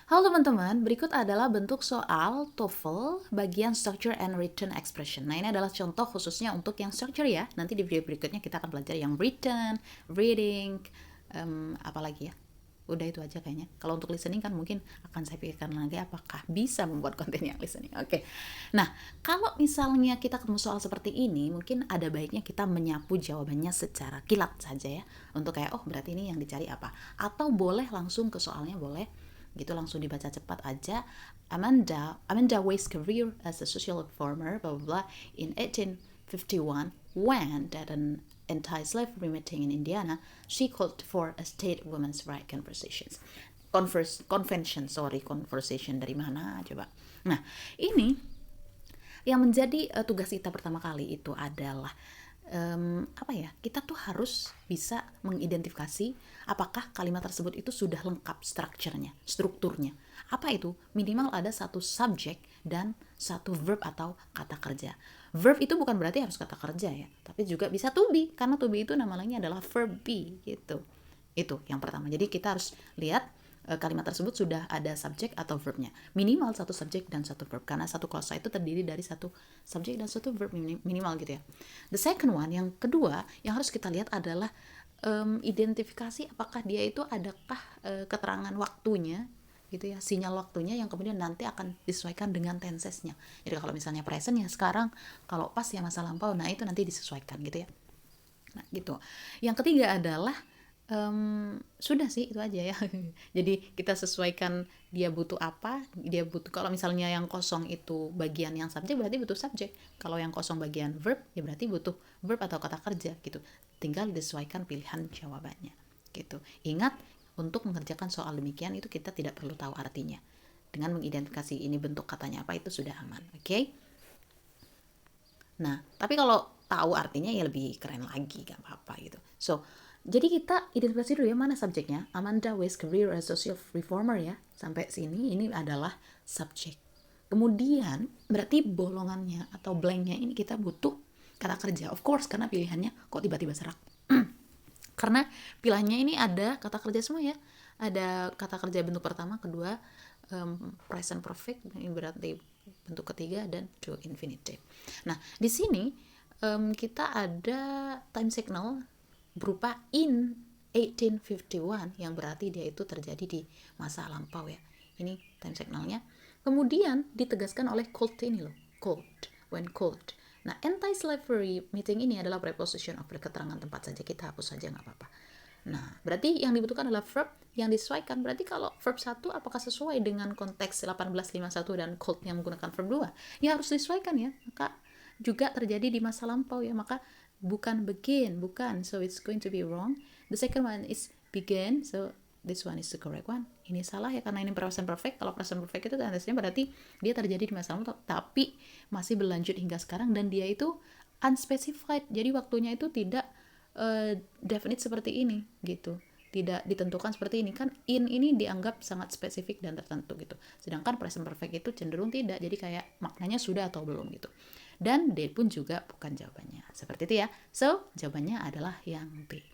Halo teman-teman, berikut adalah bentuk soal TOEFL bagian Structure and Written Expression. Nah, ini adalah contoh khususnya untuk yang structure ya. Nanti di video berikutnya kita akan belajar yang written, reading, apalagi ya. Udah itu aja kayaknya. Kalau untuk listening kan mungkin akan saya pikirkan lagi apakah bisa membuat konten yang listening. Oke. Nah, kalau misalnya kita ketemu soal seperti ini, mungkin ada baiknya kita menyapu jawabannya secara kilat saja ya. Untuk kayak, oh berarti ini yang dicari apa. Atau boleh langsung ke soalnya, boleh gitu langsung dibaca cepat aja. Amanda Wade's career as a social reformer blah blah blah in 1851 when at an anti-slavery meeting in Indiana she called for a state women's right conversation dari mana coba. Nah, ini yang menjadi tugas kita pertama kali itu adalah kita tuh harus bisa mengidentifikasi apakah kalimat tersebut itu sudah lengkap strukturnya. Apa itu? Minimal ada satu subjek dan satu verb atau kata kerja. Verb itu bukan berarti harus kata kerja ya, tapi juga bisa to be, karena to be itu nama lainnya adalah verb be gitu. Itu yang pertama. Jadi kita harus lihat kalimat tersebut sudah ada subjek atau verbnya. Minimal satu subjek dan satu verb, karena satu klausa itu terdiri dari satu subjek dan satu verb minimal gitu ya. The second one, yang kedua yang harus kita lihat adalah identifikasi apakah dia itu adakah keterangan waktunya gitu ya, sinyal waktunya yang kemudian nanti akan disesuaikan dengan tensesnya. Jadi kalau misalnya present ya sekarang, kalau past ya masa lampau, nah itu nanti disesuaikan gitu ya. Nah gitu. Yang ketiga adalah sudah sih itu aja ya. Jadi kita sesuaikan dia butuh apa, dia butuh, kalau misalnya yang kosong itu bagian yang subjek berarti butuh subjek, kalau yang kosong bagian verb ya berarti butuh verb atau kata kerja gitu. Tinggal disesuaikan pilihan jawabannya gitu. Ingat, untuk mengerjakan soal demikian itu kita tidak perlu tahu artinya. Dengan mengidentifikasi ini bentuk katanya apa itu sudah aman. Oke? Nah, tapi kalau tahu artinya ya lebih keren lagi, gak apa-apa gitu. So, jadi kita identifikasi dulu ya mana subjeknya. Amanda Wade's career as social reformer ya. Sampai sini ini adalah subjek. Kemudian berarti bolongannya atau blanknya ini kita butuh kata kerja. Of course, karena pilihannya kok tiba-tiba serak. Karena pilihannya ini ada kata kerja semua ya. Ada kata kerja bentuk pertama, kedua, present perfect, ini berarti bentuk ketiga, dan true infinitive. Nah, di sini kita ada time signal berupa in 1851 yang berarti dia itu terjadi di masa lampau ya. Ini time signalnya. Kemudian ditegaskan oleh called ini loh, called, when called. Nah, anti-slavery meeting ini adalah preposition of keterangan tempat saja, kita hapus saja nggak apa-apa. Nah, berarti yang dibutuhkan adalah verb yang disesuaikan. Berarti kalau verb 1 apakah sesuai dengan konteks 1851 dan called yang menggunakan verb 2? Ya harus disesuaikan ya. Maka juga terjadi di masa lampau ya. Maka bukan begin, bukan. So it's going to be wrong. The second one is begin. So this one is the correct one. Ini salah ya karena ini present perfect. Kalau present perfect itu tandanya berarti dia terjadi di masa lampau tapi masih berlanjut hingga sekarang dan dia itu unspecified. Jadi waktunya itu tidak definite seperti ini gitu, tidak ditentukan seperti ini kan. In ini dianggap sangat spesifik dan tertentu gitu, sedangkan present perfect itu cenderung tidak, jadi kayak maknanya sudah atau belum gitu. Dan D pun juga bukan jawabannya, seperti itu ya. So jawabannya adalah yang B.